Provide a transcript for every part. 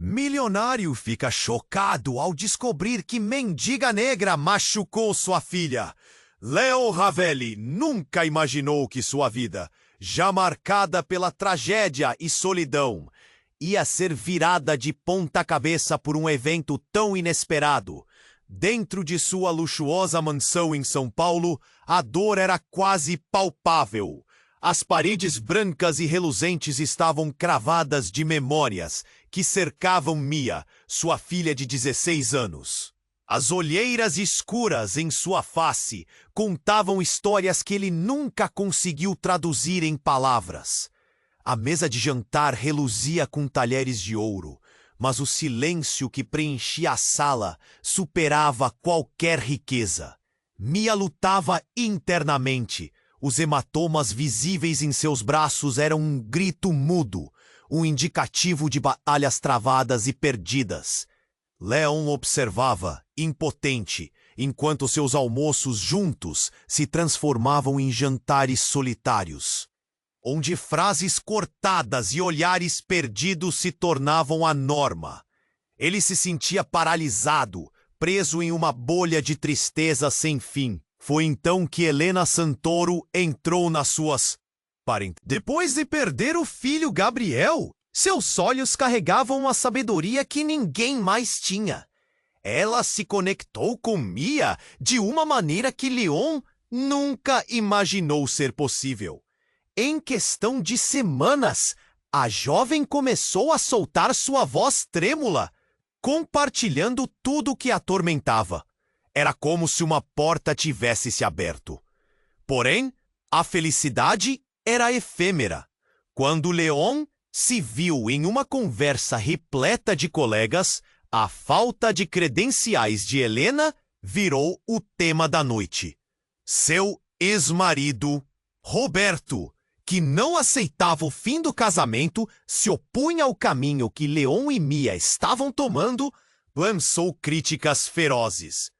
Milionário fica chocado ao descobrir que mendiga negra machucou sua filha. Leon Ravelli nunca imaginou que sua vida, já marcada pela tragédia e solidão, ia ser virada de ponta cabeça por um evento tão inesperado. Dentro de sua luxuosa mansão em São Paulo, a dor era quase palpável. As paredes brancas e reluzentes estavam cravadas de memórias que cercavam Mia, sua filha de 16 anos. As olheiras escuras em sua face contavam histórias que ele nunca conseguiu traduzir em palavras. A mesa de jantar reluzia com talheres de ouro, mas o silêncio que preenchia a sala superava qualquer riqueza. Mia lutava internamente. Os hematomas visíveis em seus braços eram um grito mudo, um indicativo de batalhas travadas e perdidas. Leon observava, impotente, enquanto seus almoços juntos se transformavam em jantares solitários, onde frases cortadas e olhares perdidos se tornavam a norma. Ele se sentia paralisado, preso em uma bolha de tristeza sem fim. Foi então que Helena Santoro entrou nas suas parentes. Depois de perder o filho Gabriel, seus olhos carregavam uma sabedoria que ninguém mais tinha. Ela se conectou com Mia de uma maneira que Leon nunca imaginou ser possível. Em questão de semanas, a jovem começou a soltar sua voz trêmula, compartilhando tudo o que a atormentava. Era como se uma porta tivesse se aberto. Porém, a felicidade era efêmera. Quando Leon se viu em uma conversa repleta de colegas, a falta de credenciais de Helena virou o tema da noite. Seu ex-marido, Roberto, que não aceitava o fim do casamento, se opunha ao caminho que Leon e Mia estavam tomando, lançou críticas ferozes.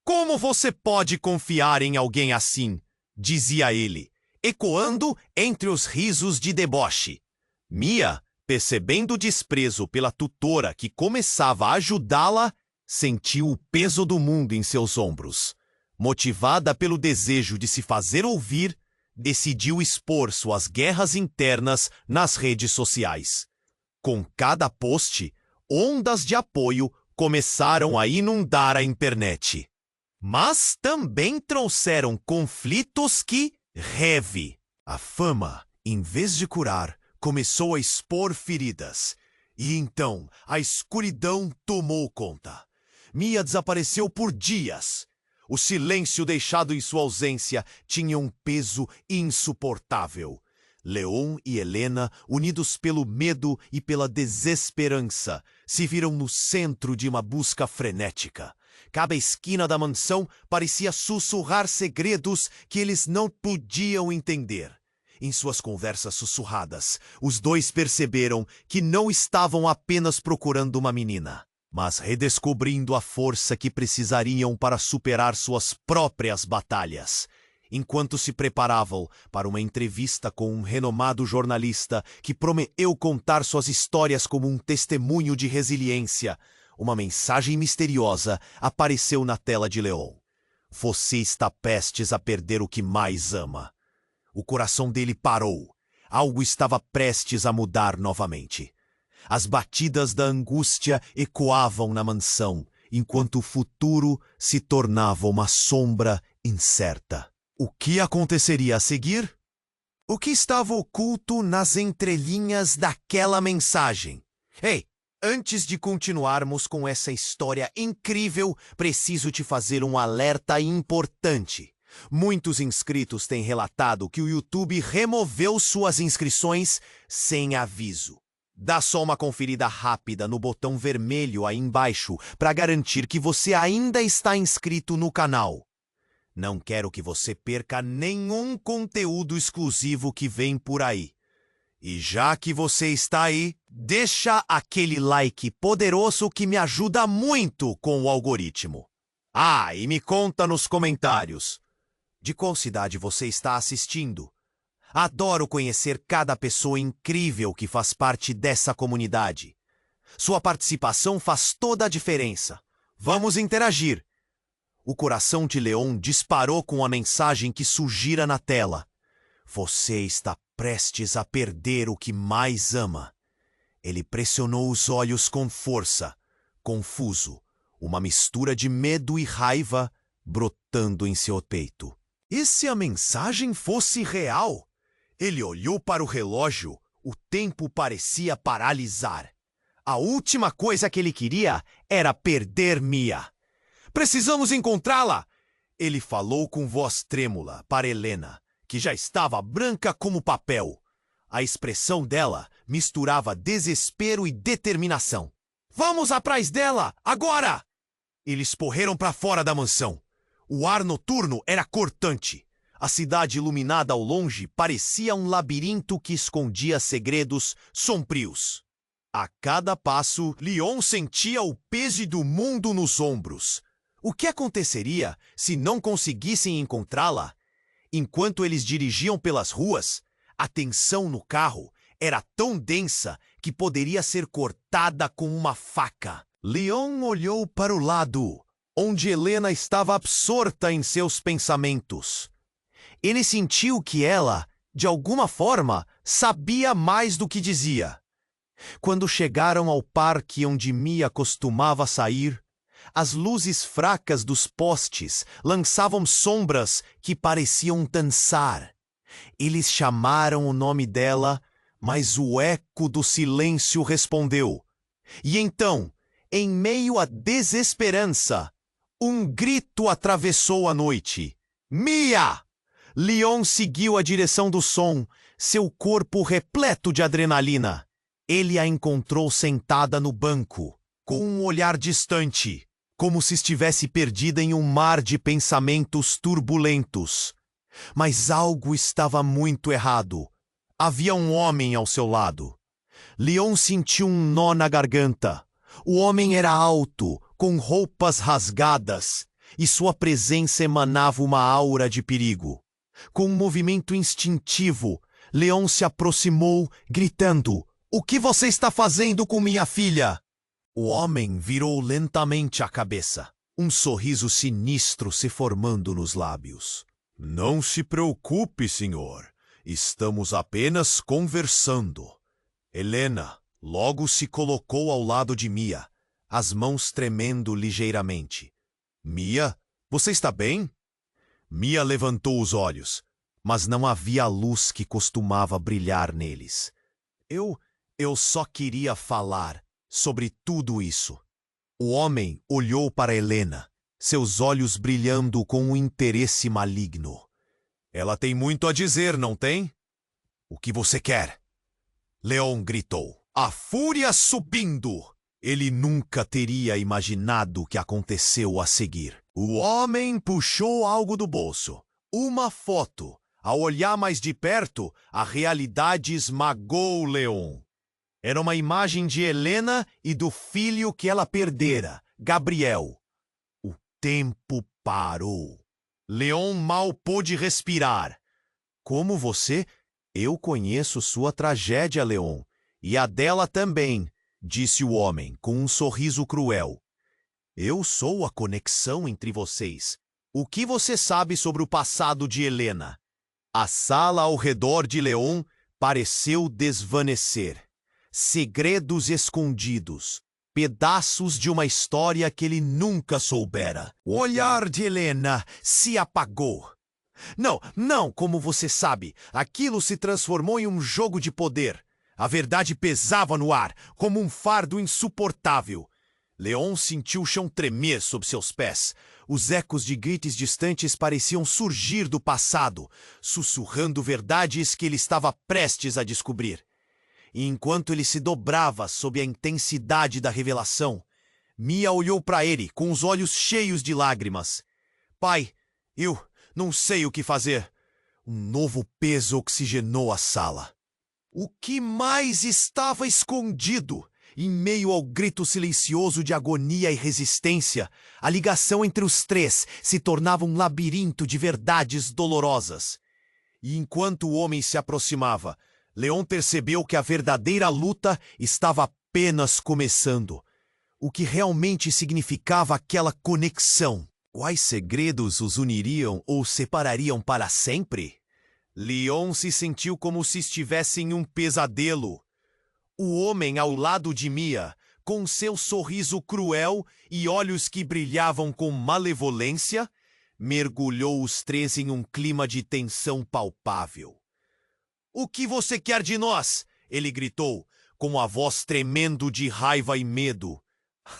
"Como você pode confiar em alguém assim?", dizia ele, ecoando entre os risos de deboche. Mia, percebendo o desprezo pela tutora que começava a ajudá-la, sentiu o peso do mundo em seus ombros. Motivada pelo desejo de se fazer ouvir, decidiu expor suas guerras internas nas redes sociais. Com cada post, ondas de apoio começaram a inundar a internet. Mas também trouxeram conflitos que, a fama, em vez de curar, começou a expor feridas. E então a escuridão tomou conta. Mia desapareceu por dias. O silêncio deixado em sua ausência tinha um peso insuportável. Leon e Helena, unidos pelo medo e pela desesperança, se viram no centro de uma busca frenética. Cada esquina da mansão parecia sussurrar segredos que eles não podiam entender. Em suas conversas sussurradas, os dois perceberam que não estavam apenas procurando uma menina, mas redescobrindo a força que precisariam para superar suas próprias batalhas. Enquanto se preparavam para uma entrevista com um renomado jornalista que prometeu contar suas histórias como um testemunho de resiliência, uma mensagem misteriosa apareceu na tela de Leon. "Você está prestes a perder o que mais ama." O coração dele parou. Algo estava prestes a mudar novamente. As batidas da angústia ecoavam na mansão, enquanto o futuro se tornava uma sombra incerta. O que aconteceria a seguir? O que estava oculto nas entrelinhas daquela mensagem? Ei! Antes de continuarmos com essa história incrível, preciso te fazer um alerta importante. Muitos inscritos têm relatado que o YouTube removeu suas inscrições sem aviso. Dá só uma conferida rápida no botão vermelho aí embaixo para garantir que você ainda está inscrito no canal. Não quero que você perca nenhum conteúdo exclusivo que vem por aí. E já que você está aí, deixa aquele like poderoso que me ajuda muito com o algoritmo. Ah, e me conta nos comentários. De qual cidade você está assistindo? Adoro conhecer cada pessoa incrível que faz parte dessa comunidade. Sua participação faz toda a diferença. Vamos interagir. O coração de Leon disparou com a mensagem que surgira na tela. Você está prestes a perder o que mais ama. Ele pressionou os olhos com força, confuso, uma mistura de medo e raiva brotando em seu peito. E se a mensagem fosse real? Ele olhou para o relógio. O tempo parecia paralisar. A última coisa que ele queria era perder Mia. Precisamos encontrá-la! Ele falou com voz trêmula para Helena, que já estava branca como papel. A expressão dela misturava desespero e determinação. Vamos atrás dela, agora! Eles correram para fora da mansão. O ar noturno era cortante. A cidade iluminada ao longe parecia um labirinto que escondia segredos sombrios. A cada passo, Leon sentia o peso do mundo nos ombros. O que aconteceria se não conseguissem encontrá-la? Enquanto eles dirigiam pelas ruas, a tensão no carro era tão densa que poderia ser cortada com uma faca. Leon olhou para o lado, onde Helena estava absorta em seus pensamentos. Ele sentiu que ela, de alguma forma, sabia mais do que dizia. Quando chegaram ao parque onde Mia costumava sair, as luzes fracas dos postes lançavam sombras que pareciam dançar. Eles chamaram o nome dela, mas o eco do silêncio respondeu. E então, em meio à desesperança, um grito atravessou a noite. Mia! Leon seguiu a direção do som, seu corpo repleto de adrenalina. Ele a encontrou sentada no banco, com um olhar distante, como se estivesse perdida em um mar de pensamentos turbulentos. Mas algo estava muito errado. Havia um homem ao seu lado. Leon sentiu um nó na garganta. O homem era alto, com roupas rasgadas, e sua presença emanava uma aura de perigo. Com um movimento instintivo, Leon se aproximou, gritando: "O que você está fazendo com minha filha?" O homem virou lentamente a cabeça, um sorriso sinistro se formando nos lábios. "Não se preocupe, senhor. Estamos apenas conversando." Helena logo se colocou ao lado de Mia, as mãos tremendo ligeiramente. "Mia, você está bem?" Mia levantou os olhos, mas não havia a luz que costumava brilhar neles. Eu só queria falar sobre tudo isso." O homem olhou para Helena, seus olhos brilhando com um interesse maligno. "Ela tem muito a dizer, não tem?" "O que você quer?" Leon gritou, a fúria subindo. Ele nunca teria imaginado o que aconteceu a seguir. O homem puxou algo do bolso. Uma foto. Ao olhar mais de perto, a realidade esmagou Leon. Era uma imagem de Helena e do filho que ela perdera, Gabriel. O tempo parou. Leon mal pôde respirar. "Como você? Eu conheço sua tragédia, Leon. E a dela também", disse o homem, com um sorriso cruel. "Eu sou a conexão entre vocês. O que você sabe sobre o passado de Helena?" A sala ao redor de Leon pareceu desvanecer. Segredos escondidos. Pedaços de uma história que ele nunca soubera. O olhar de Helena se apagou. Não, como você sabe, aquilo se transformou em um jogo de poder. A verdade pesava no ar, como um fardo insuportável. Leon sentiu o chão tremer sob seus pés. Os ecos de gritos distantes pareciam surgir do passado, sussurrando verdades que ele estava prestes a descobrir. E enquanto ele se dobrava sob a intensidade da revelação, Mia olhou para ele com os olhos cheios de lágrimas. "Pai, eu não sei o que fazer." Um novo peso oxigenou a sala. O que mais estava escondido? Em meio ao grito silencioso de agonia e resistência, a ligação entre os três se tornava um labirinto de verdades dolorosas. E enquanto o homem se aproximava, Leon percebeu que a verdadeira luta estava apenas começando. O que realmente significava aquela conexão? Quais segredos os uniriam ou separariam para sempre? Leon se sentiu como se estivesse em um pesadelo. O homem ao lado de Mia, com seu sorriso cruel e olhos que brilhavam com malevolência, mergulhou os três em um clima de tensão palpável. "O que você quer de nós?" ele gritou, com a voz tremendo de raiva e medo.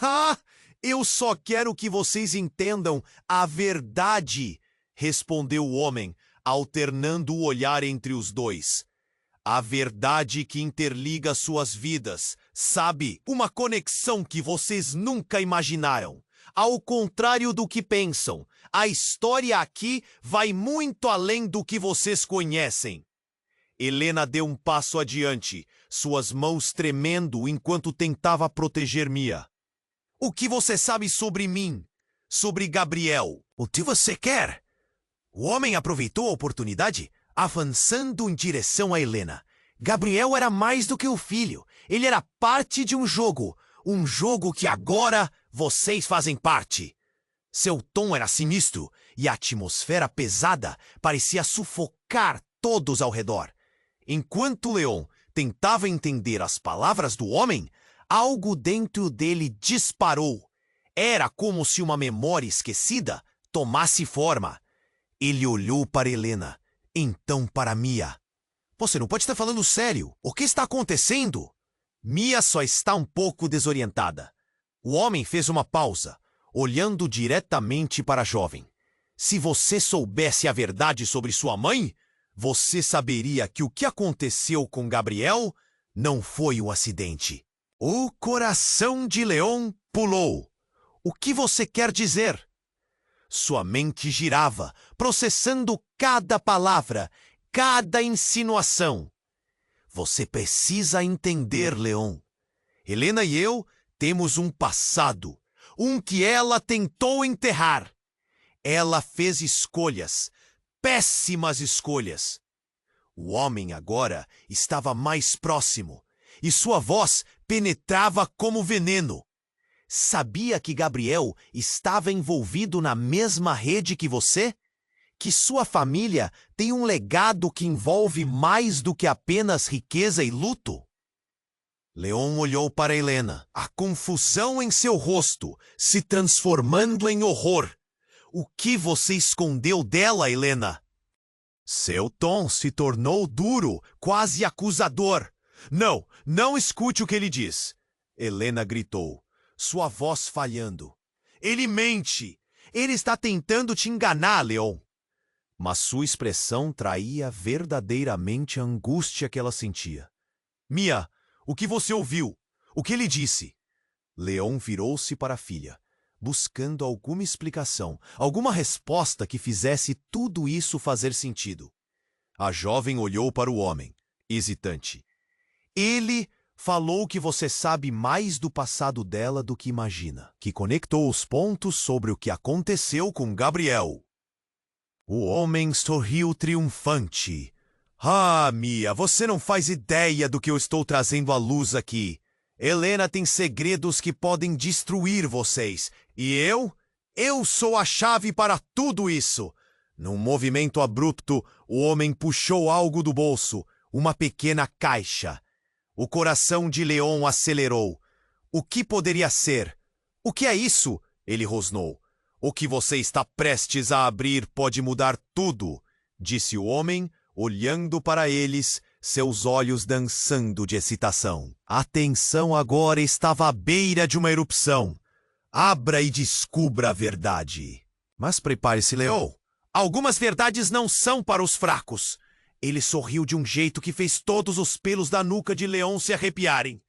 "Ah, eu só quero que vocês entendam a verdade", respondeu o homem, alternando o olhar entre os dois. "A verdade que interliga suas vidas, sabe? Uma conexão que vocês nunca imaginaram. Ao contrário do que pensam, a história aqui vai muito além do que vocês conhecem." Helena deu um passo adiante, suas mãos tremendo enquanto tentava proteger Mia. "O que você sabe sobre mim? Sobre Gabriel? O que você quer?" O homem aproveitou a oportunidade, avançando em direção a Helena. Gabriel era mais do que o filho. Ele era parte de um jogo que agora vocês fazem parte. Seu tom era sinistro e a atmosfera pesada parecia sufocar todos ao redor. Enquanto Leon tentava entender as palavras do homem, algo dentro dele disparou. Era como se uma memória esquecida tomasse forma. Ele olhou para Helena, então para Mia. "Você não pode estar falando sério. O que está acontecendo?" Mia só está um pouco desorientada. O homem fez uma pausa, olhando diretamente para a jovem. "Se você soubesse a verdade sobre sua mãe, você saberia que o que aconteceu com Gabriel não foi um acidente." O coração de Leon pulou. "O que você quer dizer?" Sua mente girava, processando cada palavra, cada insinuação. "Você precisa entender, Leon. Helena e eu temos um passado, um que ela tentou enterrar. Ela fez escolhas, péssimas escolhas." O homem agora estava mais próximo, e sua voz penetrava como veneno. "Sabia que Gabriel estava envolvido na mesma rede que você? Que sua família tem um legado que envolve mais do que apenas riqueza e luto?" Leon olhou para Helena, a confusão em seu rosto se transformando em horror. "O que você escondeu dela, Helena?" Seu tom se tornou duro, quase acusador. Não escute o que ele diz," Helena gritou, sua voz falhando. "Ele mente! Ele está tentando te enganar, Leon." Mas sua expressão traía verdadeiramente a angústia que ela sentia. "Mia, o que você ouviu? O que ele disse?" Leon virou-se para a filha, buscando alguma explicação, alguma resposta que fizesse tudo isso fazer sentido. A jovem olhou para o homem, hesitante. "Ele falou que você sabe mais do passado dela do que imagina, que conectou os pontos sobre o que aconteceu com Gabriel." O homem sorriu triunfante. "Ah, Mia, você não faz ideia do que eu estou trazendo à luz aqui. Helena tem segredos que podem destruir vocês. E eu sou a chave para tudo isso." Num movimento abrupto, o homem puxou algo do bolso, uma pequena caixa. O coração de Leon acelerou. "O que poderia ser?" "O que é isso?" ele rosnou. "O que você está prestes a abrir pode mudar tudo", disse o homem, olhando para eles, seus olhos dançando de excitação. A tensão agora estava à beira de uma erupção. "Abra e descubra a verdade." "Mas prepare-se, Leon. Algumas verdades não são para os fracos." Ele sorriu de um jeito que fez todos os pelos da nuca de Leon se arrepiarem.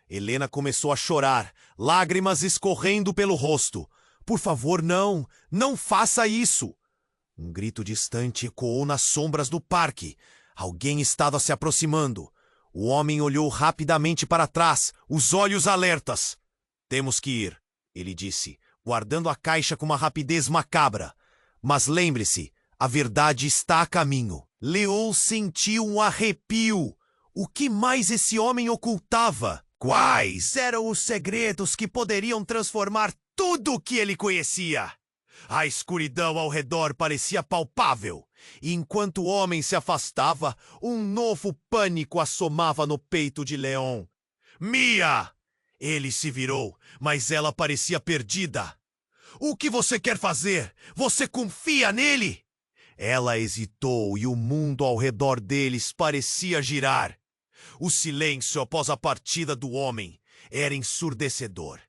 Helena começou a chorar, lágrimas escorrendo pelo rosto. "Por favor, não faça isso." Um grito distante ecoou nas sombras do parque. Alguém estava se aproximando. O homem olhou rapidamente para trás, os olhos alertas. "Temos que ir," ele disse, guardando a caixa com uma rapidez macabra. "Mas lembre-se, a verdade está a caminho." Leon sentiu um arrepio. O que mais esse homem ocultava? Quais eram os segredos que poderiam transformar tudo o que ele conhecia? A escuridão ao redor parecia palpável, e enquanto o homem se afastava, um novo pânico assomava no peito de Leon. Mia! Ele se virou, mas ela parecia perdida. O que você quer fazer? Você confia nele? Ela hesitou e o mundo ao redor deles parecia girar. O silêncio após a partida do homem era ensurdecedor.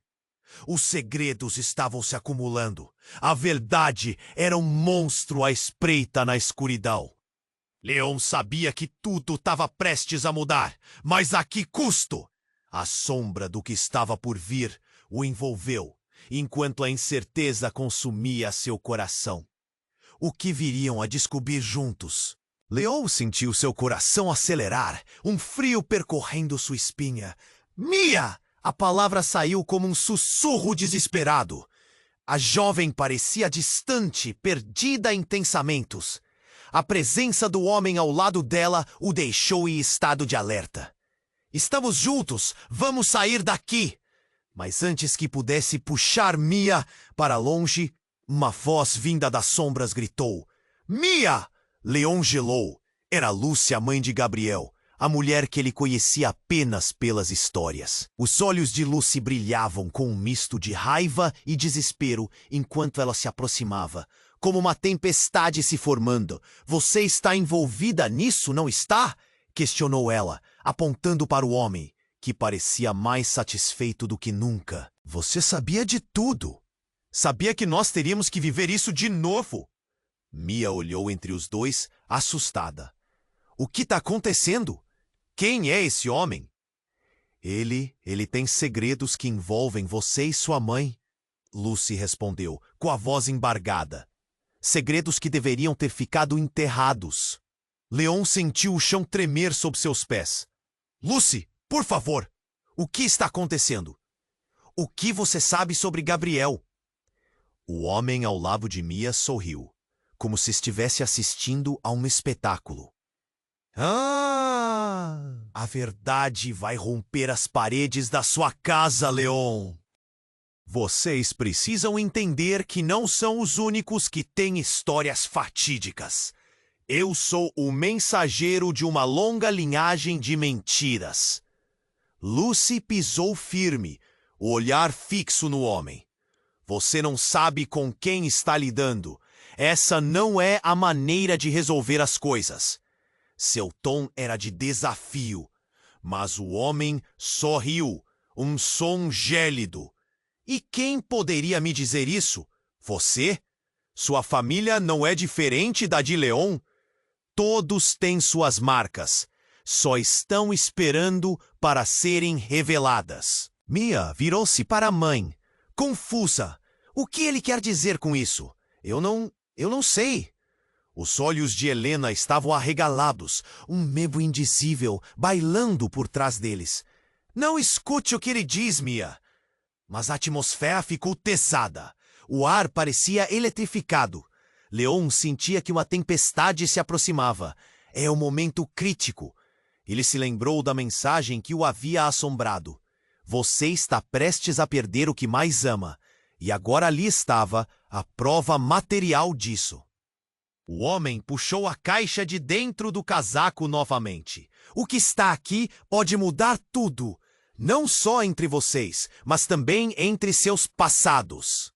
Os segredos estavam se acumulando. A verdade era um monstro à espreita na escuridão. Leon sabia que tudo estava prestes a mudar, mas a que custo? A sombra do que estava por vir o envolveu, enquanto a incerteza consumia seu coração. O que viriam a descobrir juntos? Leon sentiu seu coração acelerar, um frio percorrendo sua espinha. Mia! A palavra saiu como um sussurro desesperado. A jovem parecia distante, perdida em pensamentos. A presença do homem ao lado dela o deixou em estado de alerta. Estamos juntos, vamos sair daqui! Mas antes que pudesse puxar Mia para longe, uma voz vinda das sombras gritou: Mia! Leon gelou. Era Lúcia, mãe de Gabriel, a mulher que ele conhecia apenas pelas histórias. Os olhos de Lucy brilhavam com um misto de raiva e desespero enquanto ela se aproximava, como uma tempestade se formando. Você está envolvida nisso, não está? Questionou ela, apontando para o homem, que parecia mais satisfeito do que nunca. Você sabia de tudo. Sabia que nós teríamos que viver isso de novo. Mia olhou entre os dois, assustada. O que está acontecendo? Quem é esse homem? Ele tem segredos que envolvem você e sua mãe, Lucy respondeu, com a voz embargada. Segredos que deveriam ter ficado enterrados. Leon sentiu o chão tremer sob seus pés. Lucy, por favor, o que está acontecendo? O que você sabe sobre Gabriel? O homem ao lado de Mia sorriu, como se estivesse assistindo a um espetáculo. A verdade vai romper as paredes da sua casa, Leon. Vocês precisam entender que não são os únicos que têm histórias fatídicas. Eu sou o mensageiro de uma longa linhagem de mentiras. Lucy pisou firme, o olhar fixo no homem. Você não sabe com quem está lidando. Essa não é a maneira de resolver as coisas. Seu tom era de desafio, mas o homem sorriu, um som gélido. E quem poderia me dizer isso? Você? Sua família não é diferente da de Leon? Todos têm suas marcas, só estão esperando para serem reveladas. Mia virou-se para a mãe, confusa. O que ele quer dizer com isso? Eu não sei. Os olhos de Helena estavam arregalados, um medo indizível bailando por trás deles. Não escute o que ele diz, Mia. Mas a atmosfera ficou pesada. O ar parecia eletrificado. Leon sentia que uma tempestade se aproximava. É um momento crítico. Ele se lembrou da mensagem que o havia assombrado. Você está prestes a perder o que mais ama. E agora ali estava a prova material disso. O homem puxou a caixa de dentro do casaco novamente. O que está aqui pode mudar tudo. Não só entre vocês, mas também entre seus passados.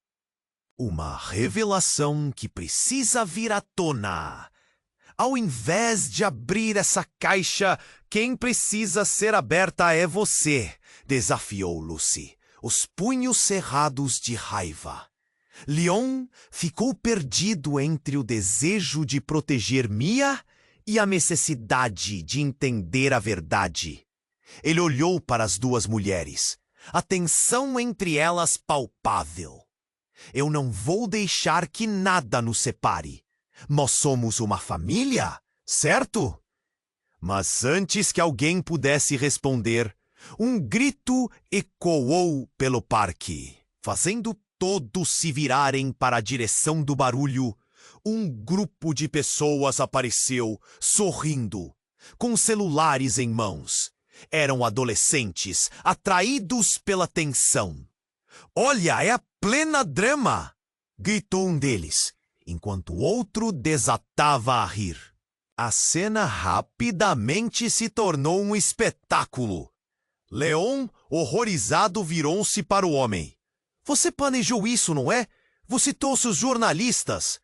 Uma revelação que precisa vir à tona. Ao invés de abrir essa caixa, quem precisa ser aberta é você, desafiou Lucy, os punhos cerrados de raiva. Leon ficou perdido entre o desejo de proteger Mia e a necessidade de entender a verdade. Ele olhou para as duas mulheres, a tensão entre elas palpável. Eu não vou deixar que nada nos separe. Nós somos uma família, certo? Mas antes que alguém pudesse responder, um grito ecoou pelo parque, fazendo todos se virarem para a direção do barulho. Um grupo de pessoas apareceu, sorrindo, com celulares em mãos. Eram adolescentes, atraídos pela tensão. "Olha, é a plena drama!" gritou um deles, enquanto o outro desatava a rir. A cena rapidamente se tornou um espetáculo. Leon, horrorizado, virou-se para o homem. "Você planejou isso, não é? Você trouxe os jornalistas."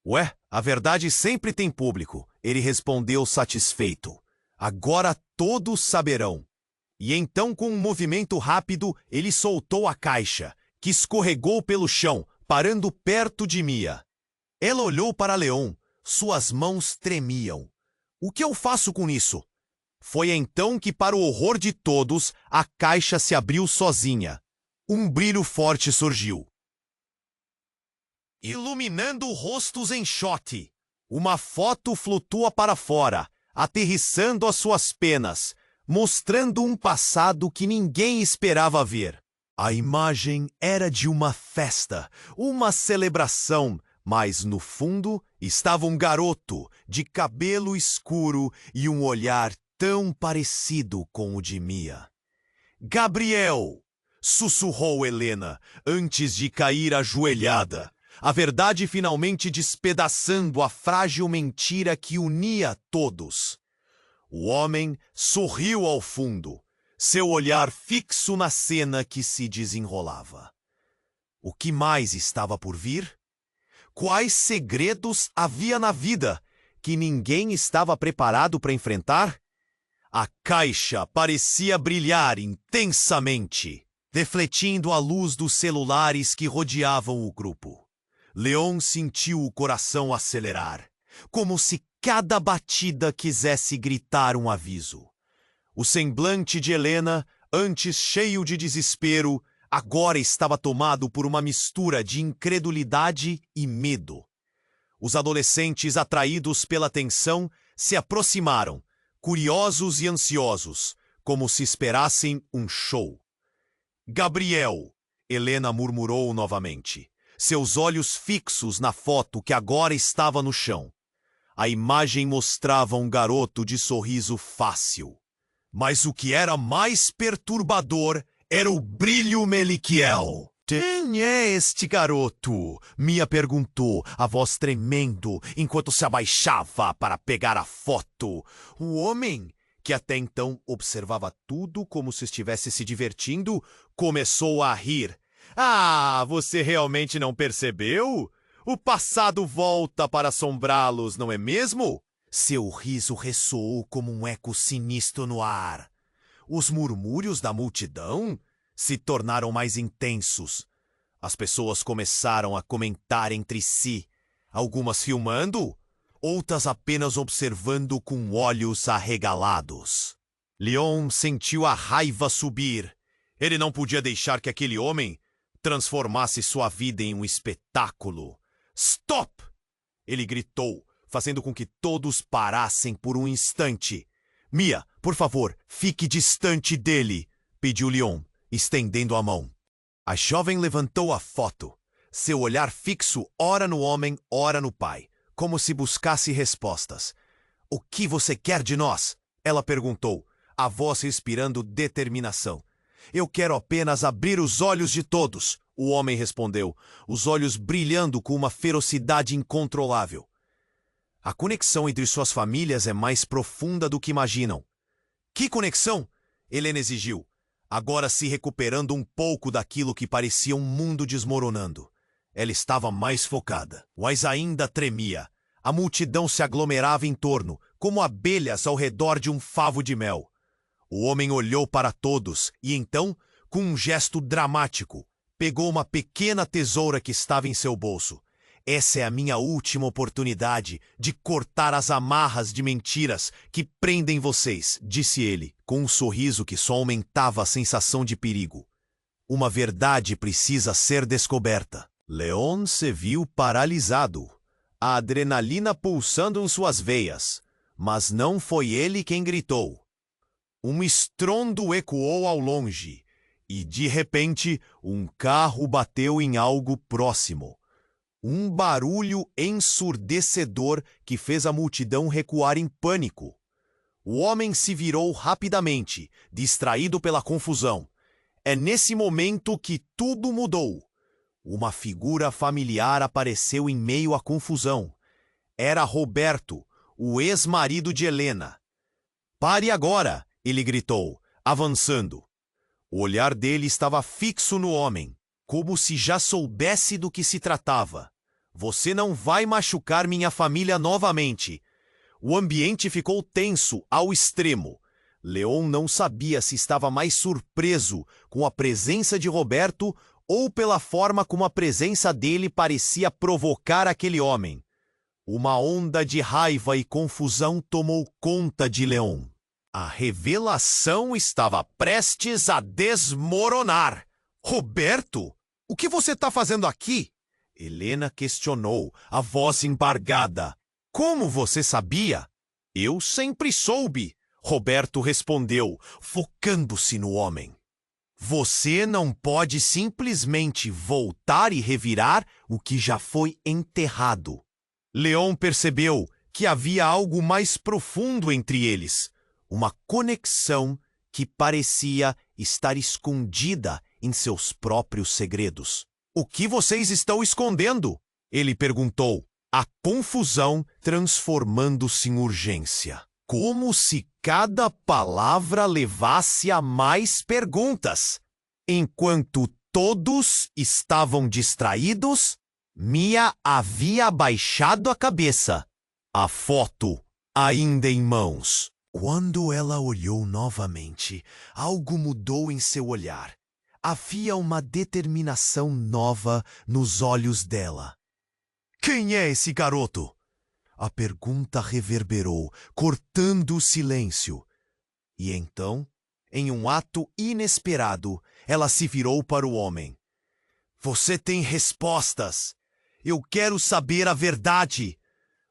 "Ué, a verdade sempre tem público", ele respondeu satisfeito. "Agora todos saberão." E então, com um movimento rápido, ele soltou a caixa, que escorregou pelo chão, parando perto de Mia. Ela olhou para Leon. Suas mãos tremiam. "O que eu faço com isso?" Foi então que, para o horror de todos, a caixa se abriu sozinha. Um brilho forte surgiu, iluminando rostos em choque. Uma foto flutua para fora, aterrissando às suas penas, mostrando um passado que ninguém esperava ver. A imagem era de uma festa, uma celebração, mas no fundo estava um garoto de cabelo escuro e um olhar tão parecido com o de Mia. "Gabriel!" sussurrou Helena, antes de cair ajoelhada. A verdade finalmente despedaçando a frágil mentira que unia todos. O homem sorriu ao fundo, seu olhar fixo na cena que se desenrolava. O que mais estava por vir? Quais segredos havia na vida que ninguém estava preparado para enfrentar? A caixa parecia brilhar intensamente, refletindo a luz dos celulares que rodeavam o grupo. Leon sentiu o coração acelerar, como se cada batida quisesse gritar um aviso. O semblante de Helena, antes cheio de desespero, agora estava tomado por uma mistura de incredulidade e medo. Os adolescentes, atraídos pela tensão, se aproximaram, curiosos e ansiosos, como se esperassem um show. "Gabriel!" Helena murmurou novamente, seus olhos fixos na foto que agora estava no chão. A imagem mostrava um garoto de sorriso fácil. Mas o que era mais perturbador era o brilho Meliquiel. "Quem é este garoto?" Mia perguntou, a voz tremendo, enquanto se abaixava para pegar a foto. O homem, que até então observava tudo como se estivesse se divertindo, começou a rir. "Ah, você realmente não percebeu? O passado volta para assombrá-los, não é mesmo?" Seu riso ressoou como um eco sinistro no ar. Os murmúrios da multidão se tornaram mais intensos. As pessoas começaram a comentar entre si, algumas filmando, outras apenas observando com olhos arregalados. Leon sentiu a raiva subir. Ele não podia deixar que aquele homem transformasse sua vida em um espetáculo. "Stop!" ele gritou, fazendo com que todos parassem por um instante. "Mia, por favor, fique distante dele", pediu Leon, estendendo a mão. A jovem levantou a foto, seu olhar fixo ora no homem, ora no pai, como se buscasse respostas. "O que você quer de nós?" ela perguntou, a voz respirando determinação. "Eu quero apenas abrir os olhos de todos", o homem respondeu, os olhos brilhando com uma ferocidade incontrolável. "A conexão entre suas famílias é mais profunda do que imaginam." "Que conexão?" Helena exigiu, agora se recuperando um pouco daquilo que parecia um mundo desmoronando. Ela estava mais focada, mas ainda tremia. A multidão se aglomerava em torno, como abelhas ao redor de um favo de mel. O homem olhou para todos e então, com um gesto dramático, pegou uma pequena tesoura que estava em seu bolso. "Essa é a minha última oportunidade de cortar as amarras de mentiras que prendem vocês", disse ele, com um sorriso que só aumentava a sensação de perigo. "Uma verdade precisa ser descoberta." Leon se viu paralisado, a adrenalina pulsando em suas veias, mas não foi ele quem gritou. Um estrondo ecoou ao longe, e de repente um carro bateu em algo próximo. Um barulho ensurdecedor que fez a multidão recuar em pânico. O homem se virou rapidamente, distraído pela confusão. É nesse momento que tudo mudou. Uma figura familiar apareceu em meio à confusão. Era Roberto, o ex-marido de Helena. "Pare agora!" ele gritou, avançando. O olhar dele estava fixo no homem, como se já soubesse do que se tratava. "Você não vai machucar minha família novamente." O ambiente ficou tenso ao extremo. Leon não sabia se estava mais surpreso com a presença de Roberto ou pela forma como a presença dele parecia provocar aquele homem. Uma onda de raiva e confusão tomou conta de Leon. A revelação estava prestes a desmoronar. "Roberto, o que você está fazendo aqui?" Helena questionou, a voz embargada. "Como você sabia?" "Eu sempre soube," Roberto respondeu, focando-se no homem. "Você não pode simplesmente voltar e revirar o que já foi enterrado." Leon percebeu que havia algo mais profundo entre eles, uma conexão que parecia estar escondida em seus próprios segredos. "O que vocês estão escondendo?" ele perguntou, a confusão transformando-se em urgência. Como se cada palavra levasse a mais perguntas. Enquanto todos estavam distraídos, Mia havia baixado a cabeça, a foto ainda em mãos. Quando ela olhou novamente, algo mudou em seu olhar. Havia uma determinação nova nos olhos dela. "Quem é esse garoto?" A pergunta reverberou, cortando o silêncio. E então, em um ato inesperado, ela se virou para o homem. "Você tem respostas. Eu quero saber a verdade."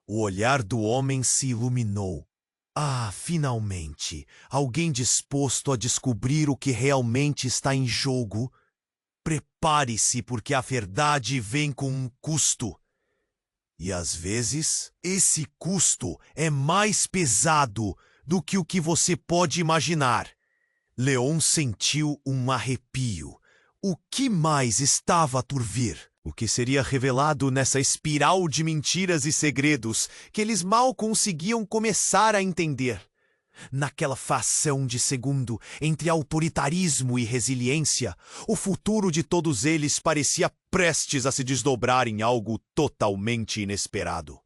O olhar do homem se iluminou. "Ah, finalmente, alguém disposto a descobrir o que realmente está em jogo. Prepare-se, porque a verdade vem com um custo. E às vezes, esse custo é mais pesado do que o que você pode imaginar." Leon sentiu um arrepio. O que mais estava por vir? O que seria revelado nessa espiral de mentiras e segredos que eles mal conseguiam começar a entender? Naquela fração de segundo entre autoritarismo e resiliência, o futuro de todos eles parecia prestes a se desdobrar em algo totalmente inesperado.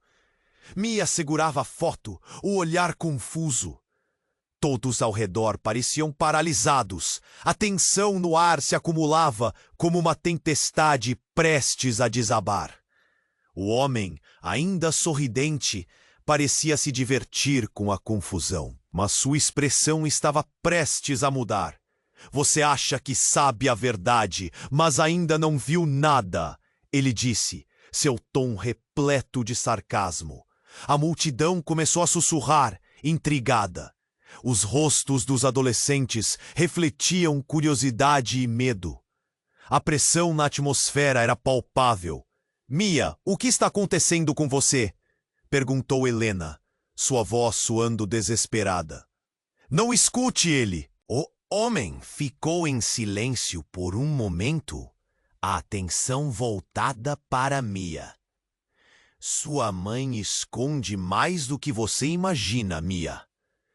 Mia segurava a foto, o olhar confuso. Todos ao redor pareciam paralisados. A tensão no ar se acumulava como uma tempestade prestes a desabar. O homem, ainda sorridente, parecia se divertir com a confusão, mas sua expressão estava prestes a mudar. "Você acha que sabe a verdade, mas ainda não viu nada," ele disse, seu tom repleto de sarcasmo. A multidão começou a sussurrar, intrigada. Os rostos dos adolescentes refletiam curiosidade e medo. A pressão na atmosfera era palpável. "Mia, o que está acontecendo com você?" perguntou Helena, sua voz soando desesperada. "Não escute ele!" O homem ficou em silêncio por um momento, a atenção voltada para Mia. "Sua mãe esconde mais do que você imagina, Mia.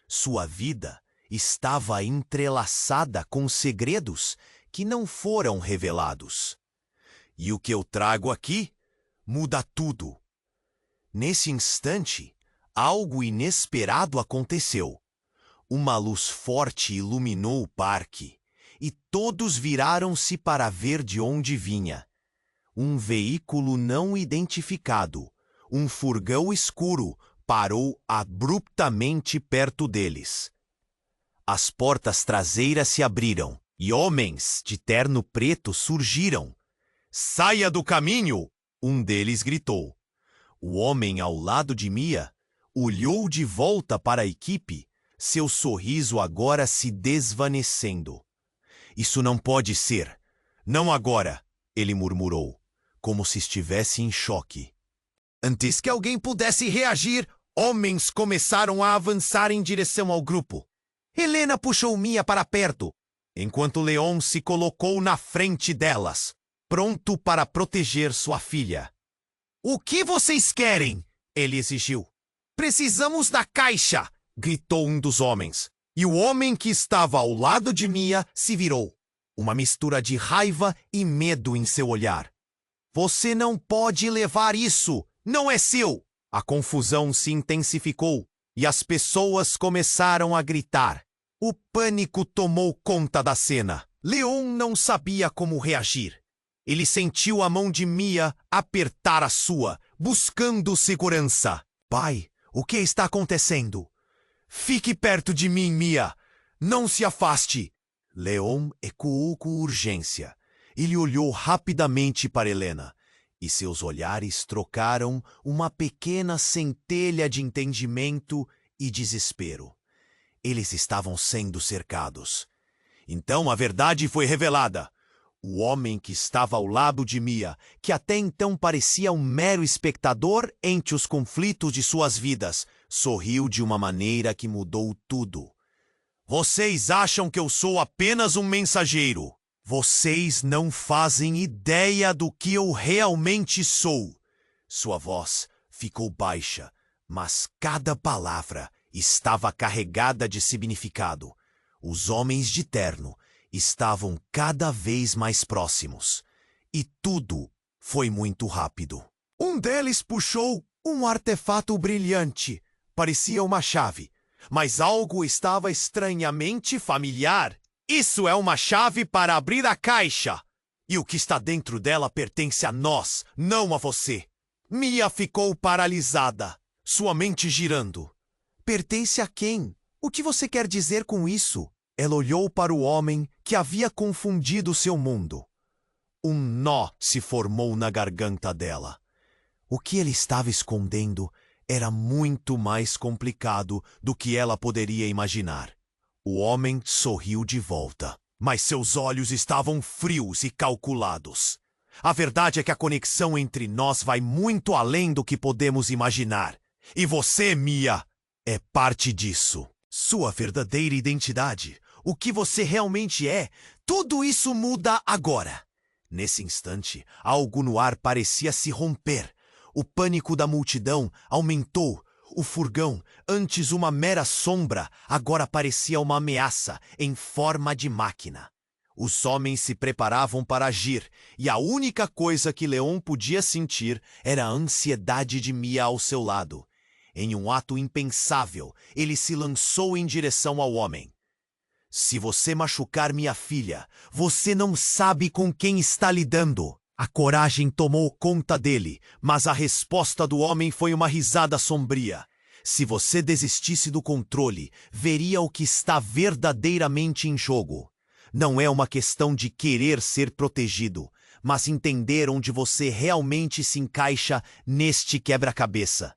Sua vida estava entrelaçada com segredos que não foram revelados. E o que eu trago aqui muda tudo." Nesse instante, algo inesperado aconteceu. Uma luz forte iluminou o parque, e todos viraram-se para ver de onde vinha. Um veículo não identificado, um furgão escuro, parou abruptamente perto deles. As portas traseiras se abriram, e homens de terno preto surgiram. "Saia do caminho!" um deles gritou. O homem ao lado de Mia olhou de volta para a equipe, seu sorriso agora se desvanecendo. "Isso não pode ser. Não agora," ele murmurou, como se estivesse em choque. Antes que alguém pudesse reagir, Homens começaram a avançar em direção ao grupo. Helena puxou Mia para perto, enquanto Leon se colocou na frente delas, pronto para proteger sua filha. O que vocês querem? Ele exigiu. Precisamos da caixa! Gritou um dos homens. E o homem que estava ao lado de Mia se virou. Uma mistura de raiva e medo em seu olhar. Você não pode levar isso! Não é seu! A confusão se intensificou e as pessoas começaram a gritar. O pânico tomou conta da cena. Leon não sabia como reagir. Ele sentiu a mão de Mia apertar a sua, buscando segurança. Pai, o que está acontecendo? Fique perto de mim, Mia. Não se afaste. Leon ecoou com urgência. Ele olhou rapidamente para Helena, e seus olhares trocaram uma pequena centelha de entendimento e desespero. Eles estavam sendo cercados. Então a verdade foi revelada. O homem que estava ao lado de Mia, que até então parecia um mero espectador entre os conflitos de suas vidas, sorriu de uma maneira que mudou tudo. Vocês acham que eu sou apenas um mensageiro? Vocês não fazem ideia do que eu realmente sou. Sua voz ficou baixa, mas cada palavra estava carregada de significado. Os homens de terno estavam cada vez mais próximos. E tudo foi muito rápido. Um deles puxou um artefato brilhante. Parecia uma chave, mas algo estava estranhamente familiar. Isso é uma chave para abrir a caixa. E o que está dentro dela pertence a nós, não a você. Mia ficou paralisada, sua mente girando. Pertence a quem? O que você quer dizer com isso? Ela olhou para o homem que havia confundido seu mundo. Um nó se formou na garganta dela. O que ele estava escondendo era muito mais complicado do que ela poderia imaginar. O homem sorriu de volta, mas seus olhos estavam frios e calculados. A verdade é que a conexão entre nós vai muito além do que podemos imaginar. E você, Mia, é parte disso. Sua verdadeira identidade, o que você realmente é, tudo isso muda agora. Nesse instante, algo no ar parecia se romper. O pânico da multidão aumentou. O furgão, antes uma mera sombra, agora parecia uma ameaça em forma de máquina. Os homens se preparavam para agir, e a única coisa que Leon podia sentir era a ansiedade de Mia ao seu lado. Em um ato impensável, ele se lançou em direção ao homem. Se você machucar minha filha, você não sabe com quem está lidando. A coragem tomou conta dele, mas a resposta do homem foi uma risada sombria. Se você desistisse do controle, veria o que está verdadeiramente em jogo. Não é uma questão de querer ser protegido, mas entender onde você realmente se encaixa neste quebra-cabeça.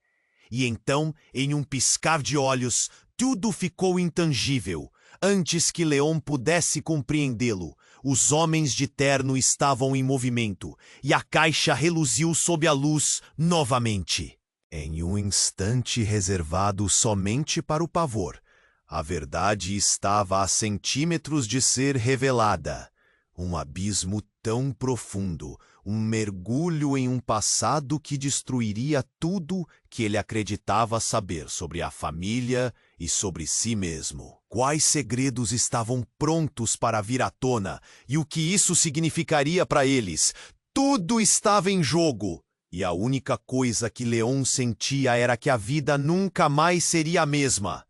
E então, em um piscar de olhos, tudo ficou intangível. Antes que Leon pudesse compreendê-lo, os homens de terno estavam em movimento, e a caixa reluziu sob a luz novamente. Em um instante reservado somente para o pavor, a verdade estava a centímetros de ser revelada. Um abismo tão profundo, um mergulho em um passado que destruiria tudo que ele acreditava saber sobre a família e sobre si mesmo. Quais segredos estavam prontos para vir à tona e o que isso significaria para eles? Tudo estava em jogo. E a única coisa que Leon sentia era que a vida nunca mais seria a mesma.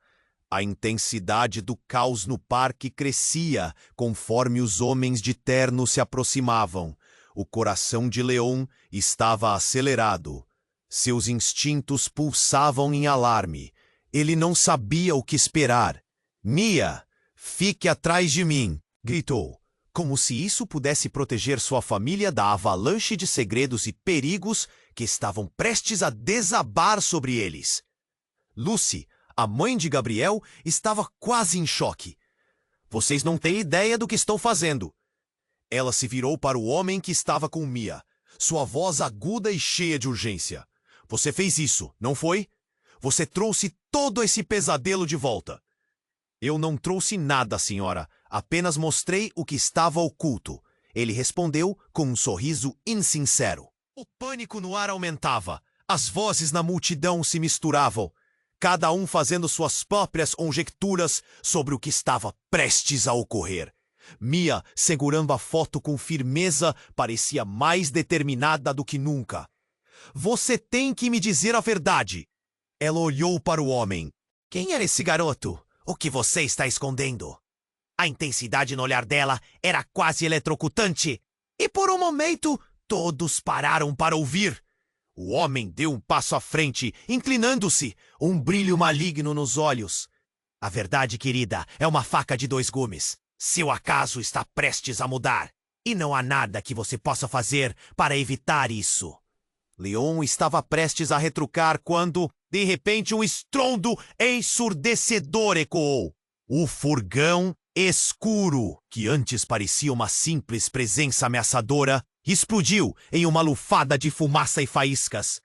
A intensidade do caos no parque crescia conforme os homens de terno se aproximavam. O coração de Leon estava acelerado. Seus instintos pulsavam em alarme. Ele não sabia o que esperar. Mia, fique atrás de mim, gritou, como se isso pudesse proteger sua família da avalanche de segredos e perigos que estavam prestes a desabar sobre eles. Lucy, a mãe de Gabriel, estava quase em choque. Vocês não têm ideia do que estão fazendo. Ela se virou para o homem que estava com Mia, sua voz aguda e cheia de urgência. Você fez isso, não foi? Você trouxe todo esse pesadelo de volta. Eu não trouxe nada, senhora. Apenas mostrei o que estava oculto. Ele respondeu com um sorriso insincero. O pânico no ar aumentava. As vozes na multidão se misturavam, cada um fazendo suas próprias conjecturas sobre o que estava prestes a ocorrer. Mia, segurando a foto com firmeza, parecia mais determinada do que nunca. Você tem que me dizer a verdade. Ela olhou para o homem. Quem era esse garoto? O que você está escondendo? A intensidade no olhar dela era quase eletrocutante. E por um momento, todos pararam para ouvir. O homem deu um passo à frente, inclinando-se, um brilho maligno nos olhos. A verdade, querida, é uma faca de dois gumes. Seu acaso está prestes a mudar, e não há nada que você possa fazer para evitar isso. Leon estava prestes a retrucar quando, de repente, um estrondo ensurdecedor ecoou. O furgão escuro, que antes parecia uma simples presença ameaçadora, explodiu em uma lufada de fumaça e faíscas.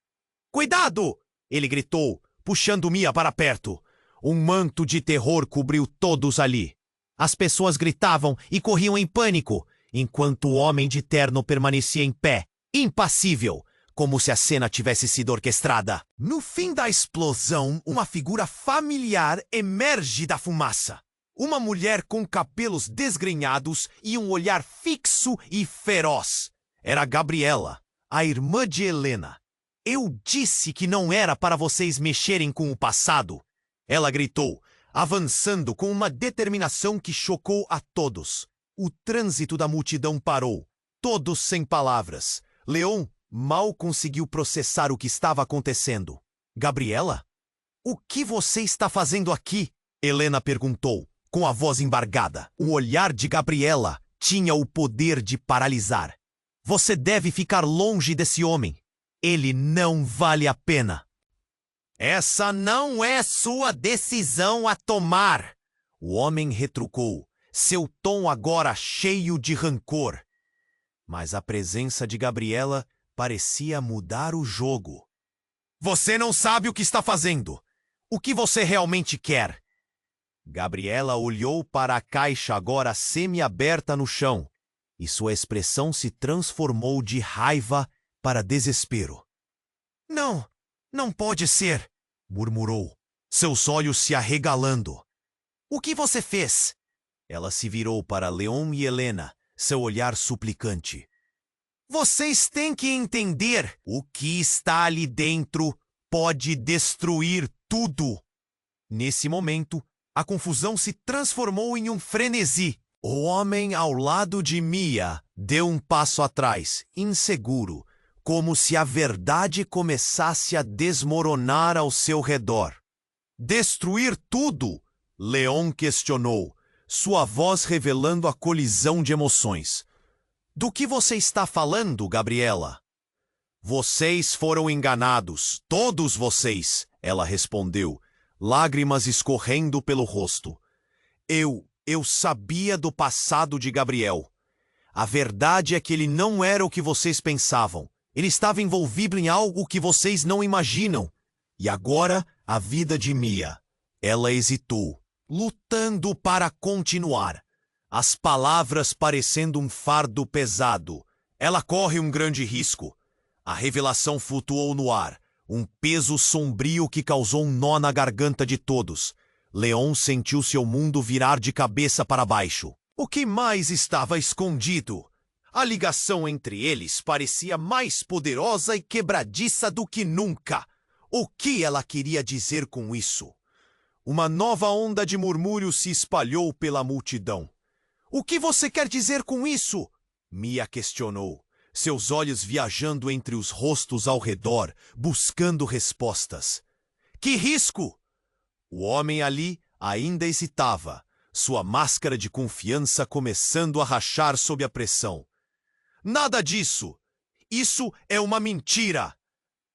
Cuidado! Ele gritou, puxando Mia para perto. Um manto de terror cobriu todos ali. As pessoas gritavam e corriam em pânico, enquanto o homem de terno permanecia em pé, impassível, como se a cena tivesse sido orquestrada. No fim da explosão, uma figura familiar emerge da fumaça. Uma mulher com cabelos desgrenhados e um olhar fixo e feroz. Era Gabriela, a irmã de Helena. Eu disse que não era para vocês mexerem com o passado. Ela gritou, avançando com uma determinação que chocou a todos. O trânsito da multidão parou, todos sem palavras. Leon mal conseguiu processar o que estava acontecendo. Gabriela? O que você está fazendo aqui? Helena perguntou, com a voz embargada. O olhar de Gabriela tinha o poder de paralisar. Você deve ficar longe desse homem. Ele não vale a pena. Essa não é sua decisão a tomar. O homem retrucou, seu tom agora cheio de rancor. Mas a presença de Gabriela parecia mudar o jogo. Você não sabe o que está fazendo. O que você realmente quer? Gabriela olhou para a caixa agora semi-aberta no chão, e sua expressão se transformou de raiva para desespero. Não, não pode ser, murmurou, seus olhos se arregalando. O que você fez? Ela se virou para Leon e Helena, seu olhar suplicante. Vocês têm que entender, o que está ali dentro pode destruir tudo. Nesse momento, a confusão se transformou em um frenesi. O homem ao lado de Mia deu um passo atrás, inseguro, como se a verdade começasse a desmoronar ao seu redor. Destruir tudo? Leon questionou, sua voz revelando a colisão de emoções. Do que você está falando, Gabriela? Vocês foram enganados, todos vocês, ela respondeu, lágrimas escorrendo pelo rosto. Eu sabia do passado de Gabriel. A verdade é que ele não era o que vocês pensavam. Ele estava envolvido em algo que vocês não imaginam. E agora, a vida de Mia. Ela hesitou, lutando para continuar. As palavras parecendo um fardo pesado. Ela corre um grande risco. A revelação flutuou no ar, um peso sombrio que causou um nó na garganta de todos. Leon sentiu seu mundo virar de cabeça para baixo. O que mais estava escondido? A ligação entre eles parecia mais poderosa e quebradiça do que nunca. O que ela queria dizer com isso? Uma nova onda de murmúrios se espalhou pela multidão. O que você quer dizer com isso? Mia questionou, seus olhos viajando entre os rostos ao redor, buscando respostas. Que risco? O homem ali ainda hesitava, sua máscara de confiança começando a rachar sob a pressão. Nada disso! Isso é uma mentira!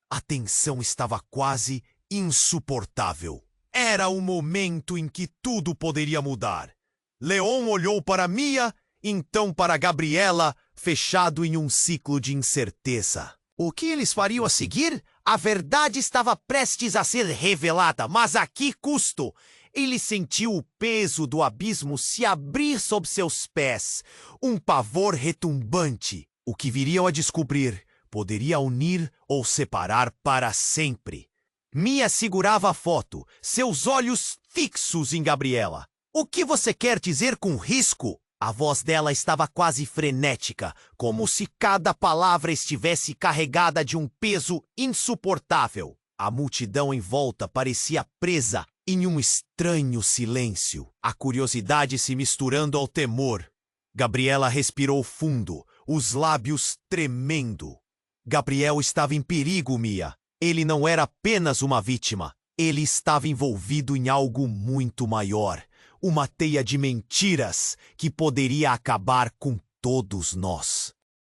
A tensão estava quase insuportável. Era o momento em que tudo poderia mudar. Leon olhou para Mia, então para Gabriela, fechado em um ciclo de incerteza. O que eles fariam a seguir? A verdade estava prestes a ser revelada, mas a que custo? Ele sentiu o peso do abismo se abrir sob seus pés. Um pavor retumbante. O que viriam a descobrir poderia unir ou separar para sempre. Mia segurava a foto, seus olhos fixos em Gabriela. O que você quer dizer com risco? A voz dela estava quase frenética, como se cada palavra estivesse carregada de um peso insuportável. A multidão em volta parecia presa em um estranho silêncio, a curiosidade se misturando ao temor. Gabriela respirou fundo, os lábios tremendo. Gabriel estava em perigo, Mia. Ele não era apenas uma vítima. Ele estava envolvido em algo muito maior. Uma teia de mentiras que poderia acabar com todos nós.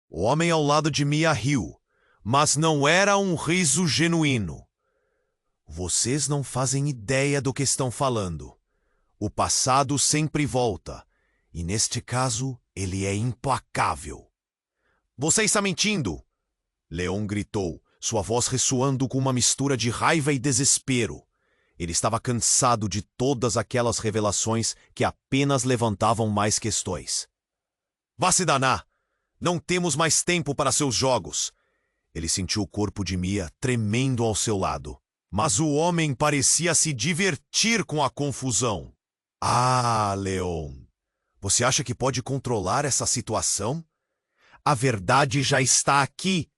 O homem ao lado de Mia riu, mas não era um riso genuíno. Vocês não fazem ideia do que estão falando. O passado sempre volta, e neste caso, ele é implacável. Você está mentindo! Leon gritou, sua voz ressoando com uma mistura de raiva e desespero. Ele estava cansado de todas aquelas revelações que apenas levantavam mais questões. Vá se danar! Não temos mais tempo para seus jogos! Ele sentiu o corpo de Mia tremendo ao seu lado. Mas o homem parecia se divertir com a confusão. Ah, Leon, você acha que pode controlar essa situação? A verdade já está aqui,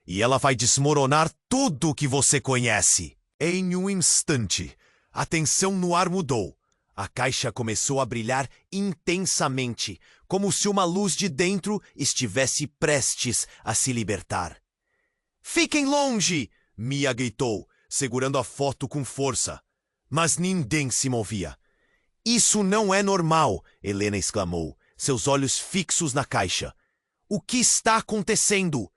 e ela vai desmoronar tudo o que você conhece. Em um instante, a tensão no ar mudou. A caixa começou a brilhar intensamente, como se uma luz de dentro estivesse prestes a se libertar. Fiquem longe! Mia gritou, segurando a foto com força. Mas ninguém se movia. Isso não é normal, Helena exclamou, seus olhos fixos na caixa. O que está acontecendo?